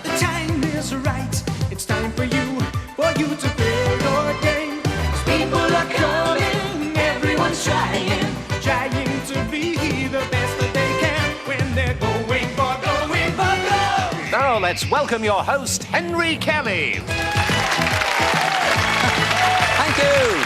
The time is right. It's time for you to play your game. 'Cause people are coming, everyone's trying to be the best that they can when they're going for gold. Now let's welcome your host, Henry Kelly. Thank you.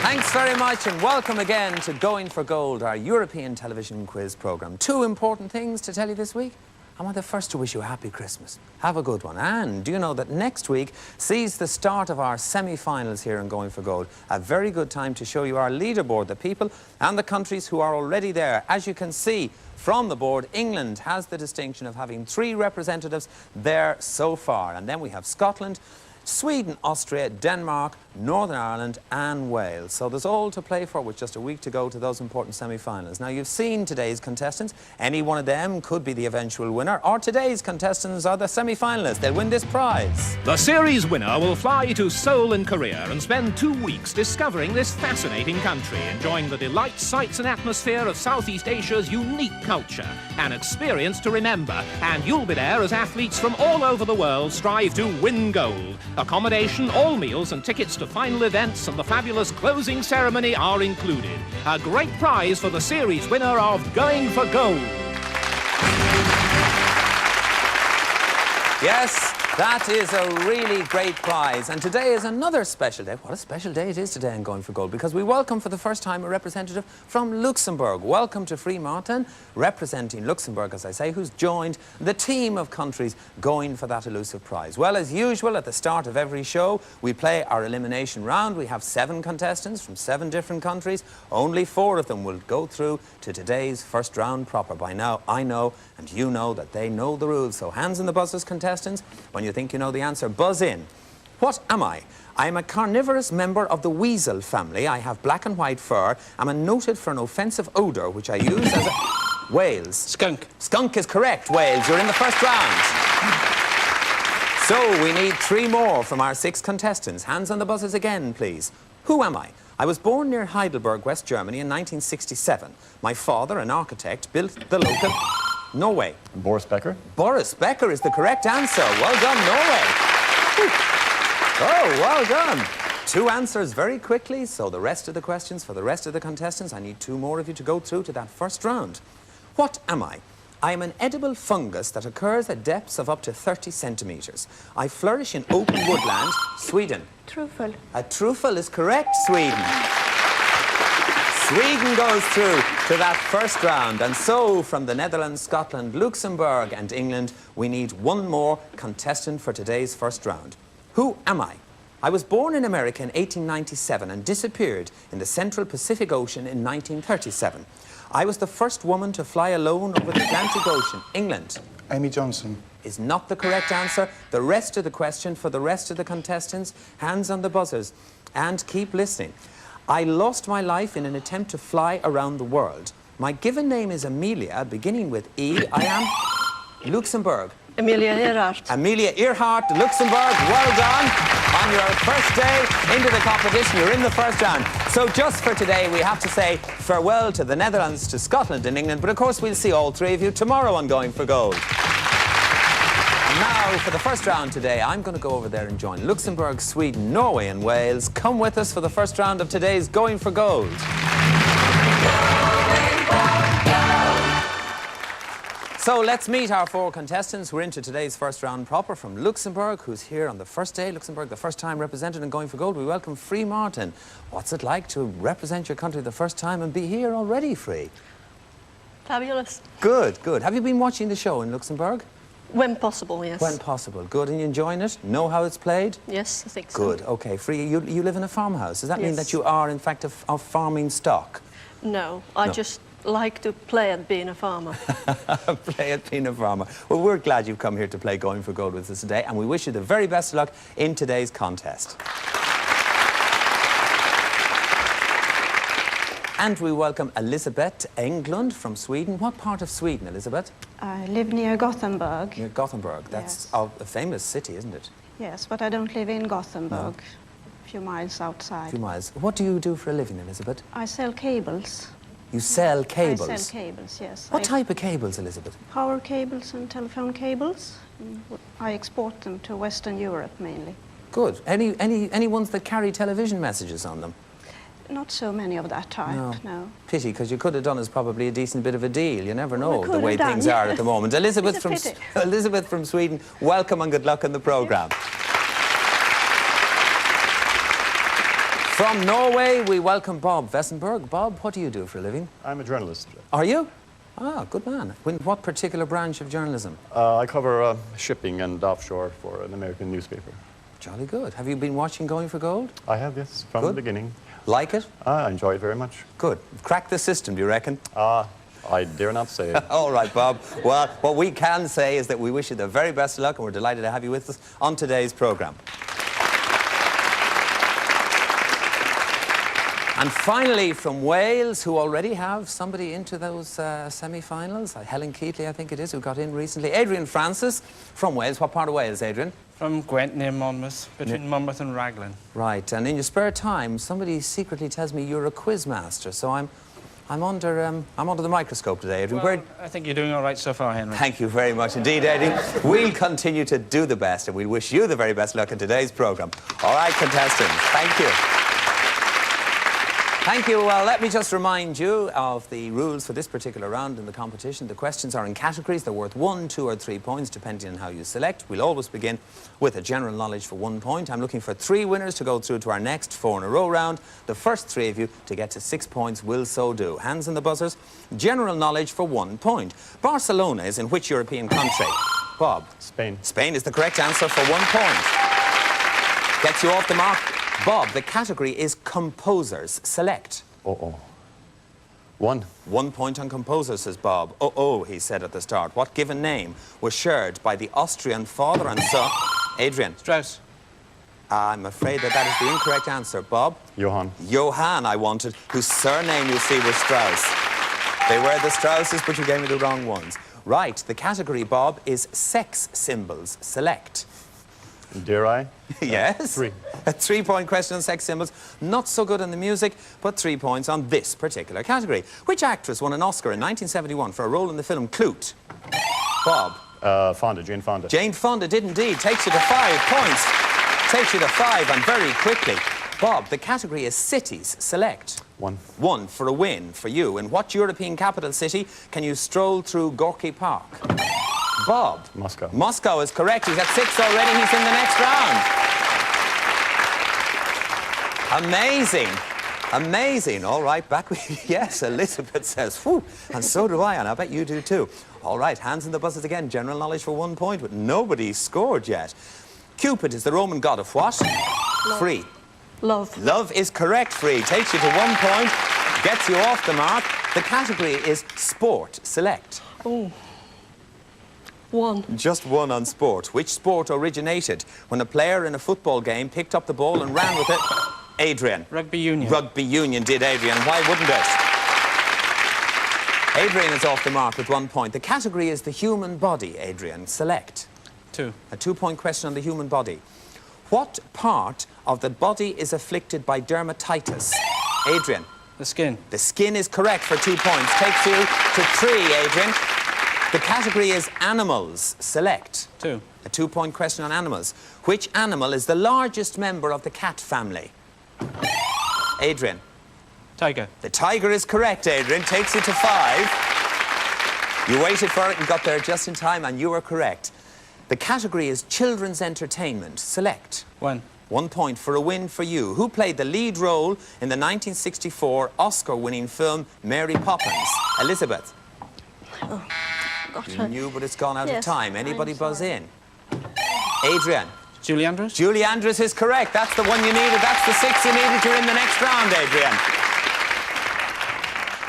Thanks very much and welcome again to Going for Gold, our European television quiz programme. Two important things to tell you this week. I want the first to wish you a happy Christmas. Have a good one. And do you know that next week sees the start of our semi-finals here in Going for Gold? A very good time to show you our leaderboard, the people and the countries who are already there. As you can see from the board, England has the distinction of having 3 representatives there so far. And then we have Scotland, Sweden, Austria, Denmark, Northern Ireland and Wales. So there's all to play for with just a week to go to those important semi-finals. Now you've seen today's contestants. Any one of them could be the eventual winner, or today's contestants are the semi-finalists. They'll win this prize. The series winner will fly to Seoul in Korea and spend 2 weeks discovering this fascinating country, enjoying the delights, sights and atmosphere of Southeast Asia's unique culture. An experience to remember. And you'll be there as athletes from all over the world strive to win gold. Accommodation, all meals and tickets to final events and the fabulous closing ceremony are included. A great prize for the series winner of Going for Gold. Yes, that is a really great prize. And today is another special day. What a special day it is today in Going for Gold, because we welcome for the first time a representative from Luxembourg. Welcome to Fremantle, representing Luxembourg, as I say, who's joined the team of countries going for that elusive prize. Well, as usual, at the start of every show, we play our elimination round. We have 7 contestants from 7 different countries. Only 4 of them will go through to today's first round proper. By now, I know and you know that they know the rules. So hands in the buzzers, contestants. When you think you know the answer, buzz in. What am I? I am a carnivorous member of the weasel family. I have black and white fur. I'm noted for an offensive odour, which I use as a... Wales. Skunk. Skunk is correct, Wales. You're in the first round. So we need 3 more from our 6 contestants. Hands on the buzzers again, please. Who am I? I was born near Heidelberg, West Germany in 1967. My father, an architect, built the local... Norway. Boris Becker. Boris Becker is the correct answer. Well done, Norway. Oh, well done. 2 answers very quickly, so the rest of the questions for the rest of the contestants, I need 2 more of you to go through to that first round. What am I? I am an edible fungus that occurs at depths of up to 30 centimetres. I flourish in open woodland, Sweden. Truffle. A truffle is correct, Sweden. Sweden goes through to that first round. And so, from the Netherlands, Scotland, Luxembourg and England, we need 1 more contestant for today's first round. Who am I? I was born in America in 1897 and disappeared in the Central Pacific Ocean in 1937. I was the first woman to fly alone over the Atlantic Ocean. England. Amy Johnson. Is not the correct answer. The rest of the question for the rest of the contestants, hands on the buzzers. And keep listening. I lost my life in an attempt to fly around the world. My given name is Amelia, beginning with E. I am Luxembourg. Amelia Earhart. Amelia Earhart, Luxembourg. Well done. On your first day into the competition, you're in the first round. So just for today, we have to say farewell to the Netherlands, to Scotland and England. But of course, we'll see all 3 of you tomorrow on Going for Gold. Now, for the first round today, I'm going to go over there and join Luxembourg, Sweden, Norway and Wales. Come with us for the first round of today's Going for Gold. So let's meet our 4 contestants who are into today's first round proper. From Luxembourg, who's here on the first day. Luxembourg, the first time represented in Going for Gold. We welcome Free Martin. What's it like to represent your country the first time and be here already, Free? Fabulous. Good, good. Have you been watching the show in Luxembourg? When possible, yes. When possible. Good. And you enjoying it? Know how it's played? Yes, I think so. Good. OK. Free, you live in a farmhouse. Does that mean Yes. that you are, in fact, of farming stock? No, I just like to play at being a farmer. Play at being a farmer. Well, we're glad you've come here to play Going for Gold with us today, and we wish you the very best of luck in today's contest. And we welcome Elisabeth Englund from Sweden. What part of Sweden, Elisabeth? I live near Gothenburg. Near Gothenburg. That's a famous city, isn't it? Yes, but I don't live in Gothenburg. A few miles outside. A few miles. What do you do for a living, Elisabeth? I sell cables. You sell cables? I sell cables, yes. What type of cables, Elizabeth? Power cables and telephone cables. I export them to Western Europe mainly. Good. Any ones that carry television messages on them? Not so many of that type, no. Pity, because you could have done us probably a decent bit of a deal. You never know we the way could have things done, are at the moment. Elizabeth It's a pity. Elizabeth from Sweden, welcome and good luck in the programme. From Norway, we welcome Bob Vessenberg. Bob, what do you do for a living? I'm a journalist. Are you? Ah, good man. In what particular branch of journalism? I cover shipping and offshore for an American newspaper. Jolly good. Have you been watching Going for Gold? I have, yes, from the beginning. Like it? I enjoy it very much. Good. Crack the system, do you reckon? I dare not say. All right, Bob. Well, what we can say is that we wish you the very best of luck, and we're delighted to have you with us on today's programme. And finally, from Wales, who already have somebody into those semi-finals, Helen Keatley, I think it is, who got in recently. Adrian Francis from Wales. What part of Wales, Adrian? From Gwent, near Monmouth, between Monmouth and Raglan. Right, and in your spare time, somebody secretly tells me you're a quiz master, so I'm under the microscope today, Adrian. Well, I think you're doing all right so far, Henry. Thank you very much indeed, Adrian. We'll continue to do the best, and we wish you the very best luck in today's programme. All right, contestants, thank you. Thank you. Well, let me just remind you of the rules for this particular round in the competition. The questions are in categories. They're worth 1, 2 or 3 points, depending on how you select. We'll always begin with a general knowledge for 1 point. I'm looking for 3 winners to go through to our next 4-in-a-row round. The first 3 of you to get to 6 points will so do. Hands on the buzzers. General knowledge for 1 point. Barcelona is in which European country? Bob? Spain. Spain is the correct answer for 1 point. Gets you off the mark. Bob, the category is composers. Select. 1. 1 point on composers, says Bob. He said at the start. What given name was shared by the Austrian father and son? Adrian. Strauss. I'm afraid that is the incorrect answer. Bob? Johann. Johann, I wanted, whose surname, you see, was Strauss. They were the Strausses, but you gave me the wrong ones. Right, the category, Bob, is sex symbols. Select. Dare I? Yes. 3. A 3-point question on sex symbols. Not so good on the music, but 3 points on this particular category. Which actress won an Oscar in 1971 for a role in the film Klute? Bob? Fonda, Jane Fonda. Jane Fonda did indeed. Takes you to 5 points. Takes you to 5, and very quickly. Bob, the category is cities. Select. 1. 1 for a win for you. In what European capital city can you stroll through Gorky Park? Bob? Moscow. Moscow is correct. He's at 6 already. He's in the next round. Amazing. Amazing. All right, back with yes, Elizabeth says, whew, and so do I, and I bet you do too. All right, hands in the buzzers again. General knowledge for 1 point, but nobody's scored yet. Cupid is the Roman god of what? Love. Free. Love. Love is correct, Free. Takes you to 1 point, gets you off the mark. The category is sport. Select. 1. Just 1 on sport. Which sport originated when a player in a football game picked up the ball and ran with it? Adrian. Rugby union. Rugby union did, Adrian. Why wouldn't it? Adrian is off the mark with 1 point. The category is the human body, Adrian. Select. 2. A 2-point question on the human body. What part of the body is afflicted by dermatitis? Adrian. The skin. The skin is correct for 2 points. Takes you to 3, Adrian. The category is animals. Select. 2. A 2-point question on animals. Which animal is the largest member of the cat family? Adrian. Tiger. The tiger is correct, Adrian. Takes you to 5. You waited for it and got there just in time, and you were correct. The category is children's entertainment. Select. 1. 1 point for a win for you. Who played the lead role in the 1964 Oscar-winning film Mary Poppins? Elizabeth. You knew, but it's gone out of Yes, time. Anybody I'm buzz sorry. in? Adrian. Julie Andrews. Julie Andrews is correct. That's the one you needed. That's the 6 you needed. You're in the next round, Adrian.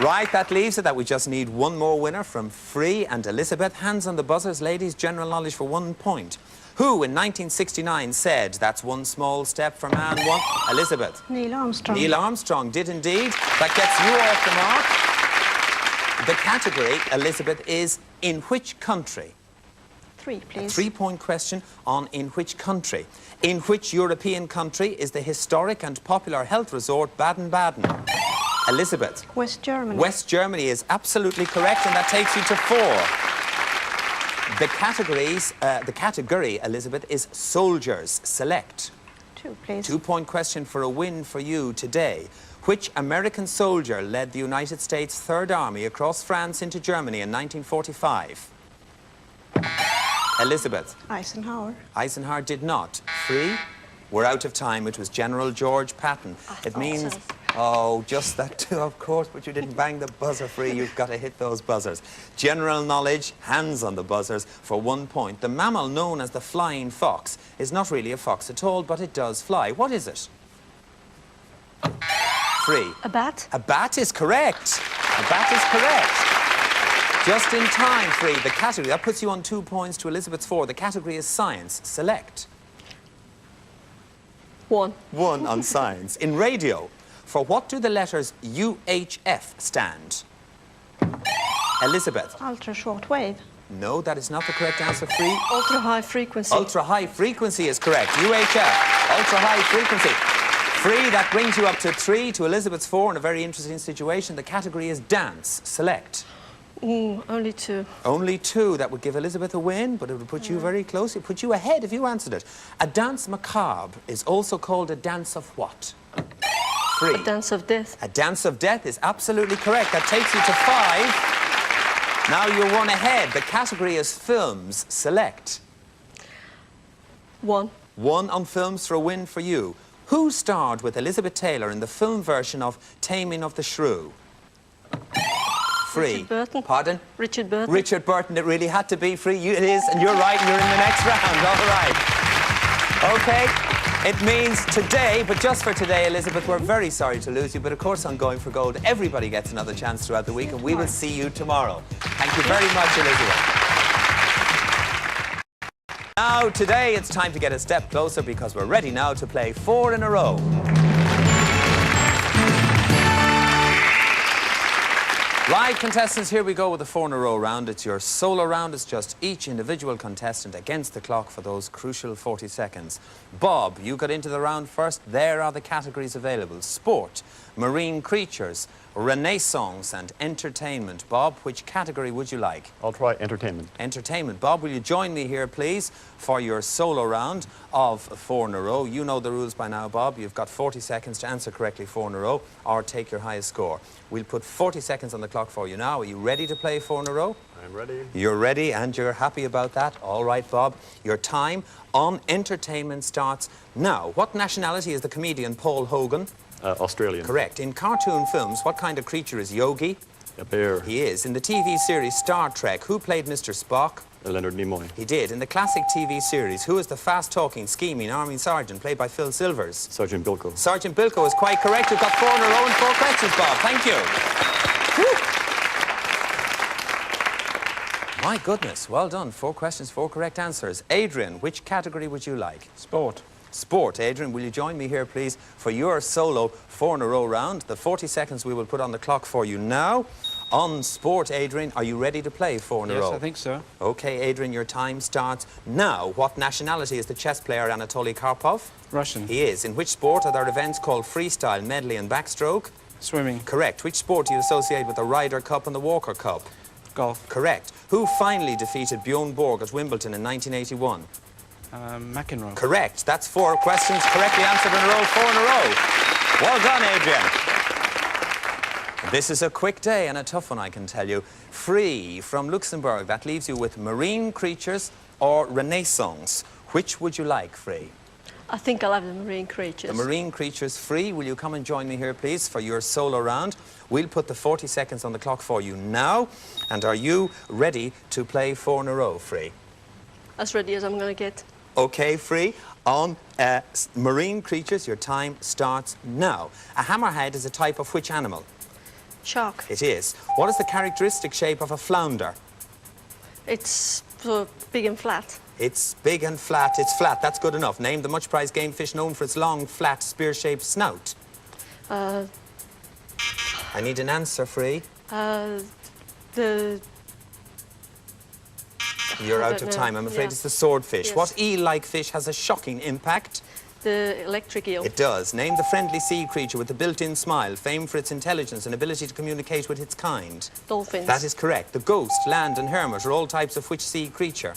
Right, that leaves it that we just need 1 more winner from Free and Elizabeth. Hands on the buzzers, ladies. General knowledge for 1 point. Who in 1969 said, "That's one small step for man, one..." Elizabeth. Neil Armstrong. Neil Armstrong did indeed. That gets you off the mark. The category, Elizabeth, is in which country? 3, please. 3-point question on in which country. In which European country is the historic and popular health resort Baden-Baden? Elizabeth. West Germany. West Germany is absolutely correct, and that takes you to 4. The category, Elizabeth, is soldiers. Select. 2, please. 2-point question for a win for you today. Which American soldier led the United States Third Army across France into Germany in 1945? Elizabeth. Eisenhower. Eisenhower did not. 3. We're out of time. It was General George Patton. It means... so. Oh, just that too, of course, but you didn't bang the buzzer free. You've got to hit those buzzers. General knowledge, hands on the buzzers for 1 point. The mammal known as the flying fox is not really a fox at all, but it does fly. What is it? 3. A bat? A bat is correct. A bat is correct. Just in time, 3. The category, that puts you on 2 points to Elizabeth's 4. The category is science. Select. 1. 1 on science. In radio, for what do the letters UHF stand? Elizabeth. Ultra short wave. No, that is not the correct answer. 3. Ultra high frequency. Ultra high frequency is correct. UHF. Ultra high frequency. 3. That brings you up to 3 to Elizabeth's 4 in a very interesting situation. The category is dance. Select. Only 2. Only 2. That would give Elizabeth a win, but it would put you very close. It would put you ahead if you answered it. A dance macabre is also called a dance of what? 3. A dance of death. A dance of death is absolutely correct. That takes you to 5. Now you're 1 ahead. The category is films. Select. 1. 1 on films for a win for you. Who starred with Elizabeth Taylor in the film version of Taming of the Shrew? 3. Richard Burton. Pardon? Richard Burton. Richard Burton. It really had to be 3. It is, and you're right, and you're in the next round. All right. Okay. It means today, but just for today, Elizabeth, we're very sorry to lose you, but of course on Going for Gold, everybody gets another chance throughout the week, and we will see you tomorrow. Thank you very much, Elizabeth. Now, today, it's time to get a step closer because we're ready now to play 4 in a row. Right, contestants, here we go with the 4 in a row round. It's your solo round. It's just each individual contestant against the clock for those crucial 40 seconds. Bob, you got into the round first. There are the categories available. Sport, marine creatures, renaissance and entertainment. Bob, which category would you like? I'll try entertainment. Entertainment. Bob, will you join me here, please, for your solo round of 4 in a row? You know the rules by now, Bob. You've got 40 seconds to answer correctly 4 in a row or take your highest score. We'll put 40 seconds on the clock for you now. Are you ready to play 4 in a row? I'm ready. You're ready and you're happy about that? All right, Bob. Your time on entertainment starts now. What nationality is the comedian Paul Hogan? Australian. Correct. In cartoon films, what kind of creature is Yogi? A bear. He is. In the TV series Star Trek, who played Mr. Spock? Leonard Nimoy. He did. In the classic TV series, who is the fast-talking, scheming Army Sergeant played by Phil Silvers? Sergeant Bilko. Sergeant Bilko is quite correct. You've got 4 in a row and 4 questions, Bob. Thank you. Whew. My goodness, well done. 4 questions, 4 correct answers. Adrian, which category would you like? Sport. Sport. Adrian, will you join me here, please, for your solo 4 in a row round? The 40 seconds we will put on the clock for you now. On sport, Adrian, are you ready to play 4 in a row? Yes, I think so. Okay, Adrian, your time starts now. What nationality is the chess player Anatoly Karpov? Russian. He is. In which sport are there events called freestyle, medley and backstroke? Swimming. Correct. Which sport do you associate with the Ryder Cup and the Walker Cup? Golf. Correct. Who finally defeated Bjorn Borg at Wimbledon in 1981? McEnroe. Correct. That's 4 questions correctly answered in a row, 4 in a row. Well done, Adrian. This is a quick day and a tough one, I can tell you. Free from Luxembourg. That leaves you with marine creatures or renaissance. Which would you like, Free? I think I'll have the marine creatures. The marine creatures. Free, will you come and join me here, please, for your solo round? We'll put the 40 seconds on the clock for you now. And are you ready to play 4 in a row, Free? As ready as I'm going to get. Okay, Free. On marine creatures, your time starts now. A hammerhead is a type of which animal? Shark. It is. What is the characteristic shape of a flounder? It's sort of big and flat. It's big and flat. It's flat. That's good enough. Name the much-prized game fish known for its long, flat, spear-shaped snout. Uh, I need an answer, Free. I You're out don't of know. time. I'm afraid Yeah. it's the swordfish. Yes. What eel-like fish has a shocking impact? The electric eel. It does. Name the friendly sea creature with the built-in smile, famed for its intelligence and ability to communicate with its kind. Dolphins. That is correct. The ghost, land and hermit are all types of which sea creature?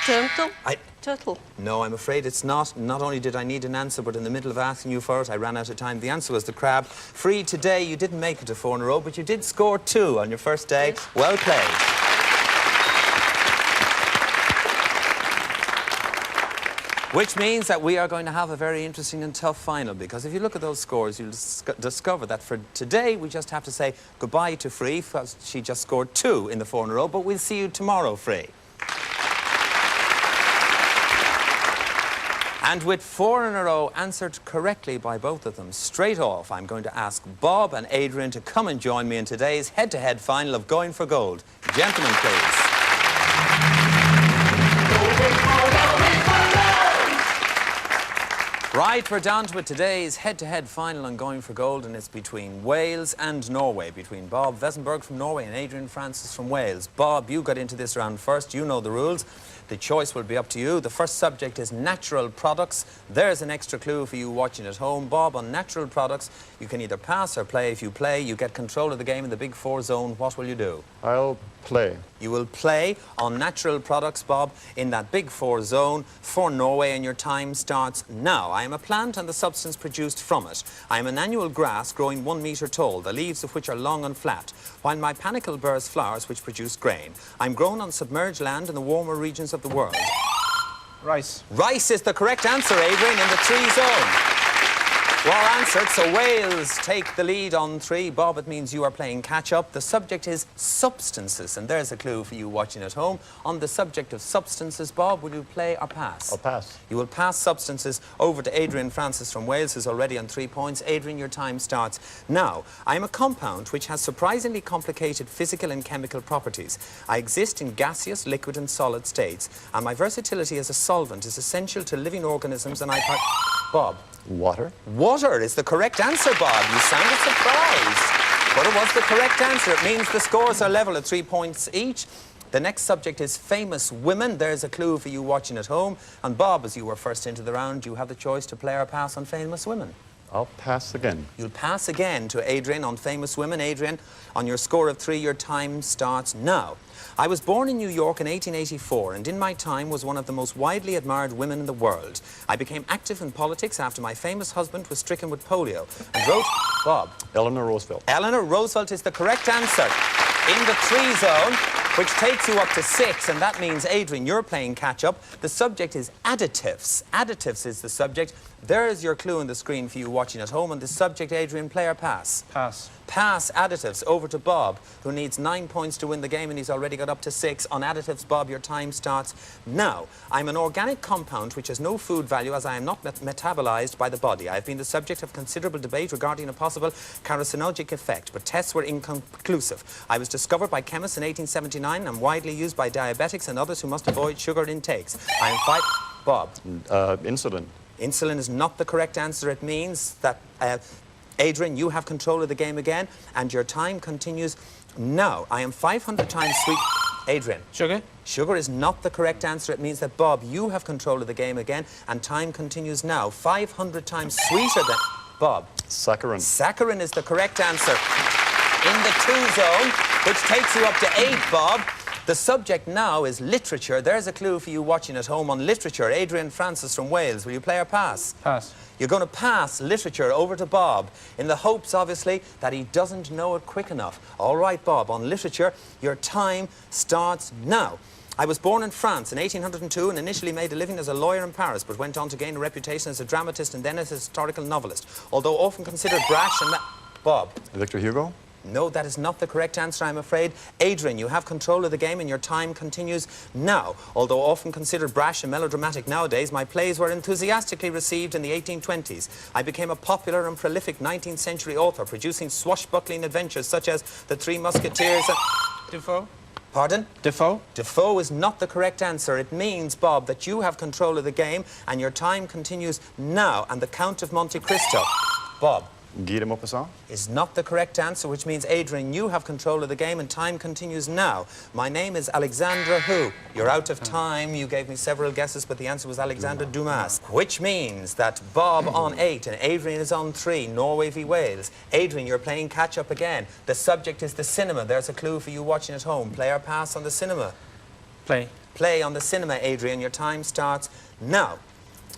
Turtle. I- Turtle. No, I'm afraid it's not. Not only did I need an answer, but in the middle of asking you for it, I ran out of time. The answer was the crab. Free today, you didn't make it to 4 in a row, but you did score 2 on your first day. Yes. Well played. Which means that we are going to have a very interesting and tough final, because if you look at those scores, you'll discover that for today, we just have to say goodbye to Free, because she just scored 2 in the 4 in a row, but we'll see you tomorrow, Free. And with 4 in a row answered correctly by both of them, straight off, I'm going to ask Bob and Adrian to come and join me in today's head-to-head final of Going for Gold. Gentlemen, please. Right, we're down to it. Today's head-to-head final on Going for Gold, and it's between Wales and Norway, between Bob Vesenberg from Norway and Adrian Francis from Wales. Bob, you got into this round first. You know the rules. The choice will be up to you. The first subject is natural products. There's an extra clue for you watching at home. Bob, on natural products, you can either pass or play. If you play, you get control of the game in the Big 4 zone. What will you do? I'll play. You will play on natural products, Bob, in that Big 4 zone for Norway, and your time starts now. I am a plant and the substance produced from it. I am an annual grass growing 1 metre tall, the leaves of which are long and flat, while my panicle bears flowers which produce grain. I'm grown on submerged land in the warmer regions of the world. Rice. Rice is the correct answer, Adrian, in the 3 zone. Well answered, so Wales take the lead on 3. Bob, it means you are playing catch-up. The subject is substances, and there's a clue for you watching at home. On the subject of substances, Bob, will you play or pass? I'll pass. You will pass substances over to Adrian Francis from Wales, who's already on 3 points. Adrian, your time starts now. I am a compound which has surprisingly complicated physical and chemical properties. I exist in gaseous, liquid and solid states, and my versatility as a solvent is essential to living organisms, and Bob. Water. Water is the correct answer, Bob. You sounded surprised. But it was the correct answer. It means the scores are level at 3 points each. The next subject is famous women. There's a clue for you watching at home. And Bob, as you were first into the round, you have the choice to play or pass on famous women. I'll pass again. You'll pass again to Adrian on famous women. Adrian, on your score of 3, your time starts now. I was born in New York in 1884, and in my time was one of the most widely admired women in the world. I became active in politics after my famous husband was stricken with polio, and wrote, Bob. Eleanor Roosevelt. Eleanor Roosevelt is the correct answer. In the 3 zone, which takes you up to 6, and that means, Adrian, you're playing catch-up. The subject is additives. Additives is the subject. There is your clue on the screen for you watching at home, and the subject, Adrian, play or pass? Pass. Pass additives over to Bob, who needs 9 points to win the game, and he's already got up to 6. On additives, Bob, your time starts now. I'm an organic compound which has no food value, as I am not metabolized by the body. I have been the subject of considerable debate regarding a possible carcinogenic effect, but tests were inconclusive. I was discovered by chemists in 1879 and widely used by diabetics and others who must avoid sugar intakes. I am Bob. Insulin. Insulin is not the correct answer. It means that Adrian, you have control of the game again, and your time continues now. I am 500 times sweet. Adrian. Sugar. Sugar is not the correct answer. It means that, Bob, you have control of the game again, and time continues now. 500 times sweeter than... Bob. Saccharin. Saccharin is the correct answer. In the 2 zone, which takes you up to 8, Bob. The subject now is literature. There's a clue for you watching at home on literature. Adrian Francis from Wales. Will you play or pass? Pass. You're going to pass literature over to Bob in the hopes, obviously, that he doesn't know it quick enough. All right, Bob, on literature, your time starts now. I was born in France in 1802 and initially made a living as a lawyer in Paris, but went on to gain a reputation as a dramatist and then as a historical novelist, although often considered brash and... Bob. Victor Hugo. No, that is not the correct answer, I'm afraid. Adrian, you have control of the game and your time continues now. Although often considered brash and melodramatic nowadays, my plays were enthusiastically received in the 1820s. I became a popular and prolific 19th century author, producing swashbuckling adventures such as The Three Musketeers and... Defoe. Pardon? Defoe. Defoe is not the correct answer. It means, Bob, that you have control of the game and your time continues now, and the Count of Monte Cristo. Bob. Guy de Maupassant. Is not the correct answer, which means, Adrian, you have control of the game and time continues now. My name is Alexandra who? You're out of time. You gave me several guesses, but the answer was Alexandra Dumas, which means that Bob on 8 and Adrian is on 3, Norway v Wales. Adrian, you're playing catch-up again. The subject is the cinema. There's a clue for you watching at home. Play or pass on the cinema? Play. Play on the cinema, Adrian. Your time starts now.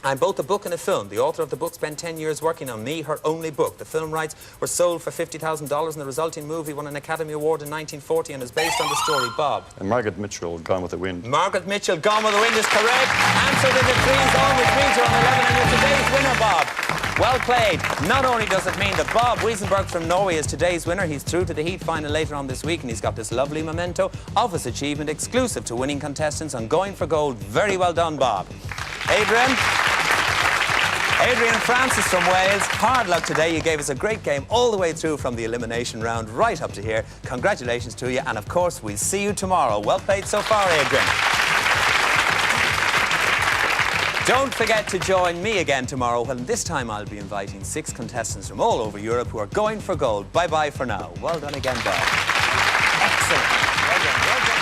I'm both a book and a film. The author of the book spent 10 years working on Me, Her Only Book. The film rights were sold for $50,000 and the resulting movie won an Academy Award in 1940 and is based on the story. Bob. And Margaret Mitchell, Gone with the Wind. Margaret Mitchell, Gone with the Wind is correct. Answered in the 3 zone, which means you're on 11 and you're today's winner, Bob. Well played. Not only does it mean that Bob Wiesenberg from Norway is today's winner, he's through to the heat final later on this week and he's got this lovely memento of his achievement exclusive to winning contestants on Going for Gold. Very well done, Bob. Adrian Francis from Wales, hard luck today. You gave us a great game all the way through from the elimination round right up to here. Congratulations to you, and of course, we'll see you tomorrow. Well played so far, Adrian. Don't forget to join me again tomorrow, when this time I'll be inviting 6 contestants from all over Europe who are going for gold. Bye-bye for now. Well done again, Bob. Excellent. Well done, well done.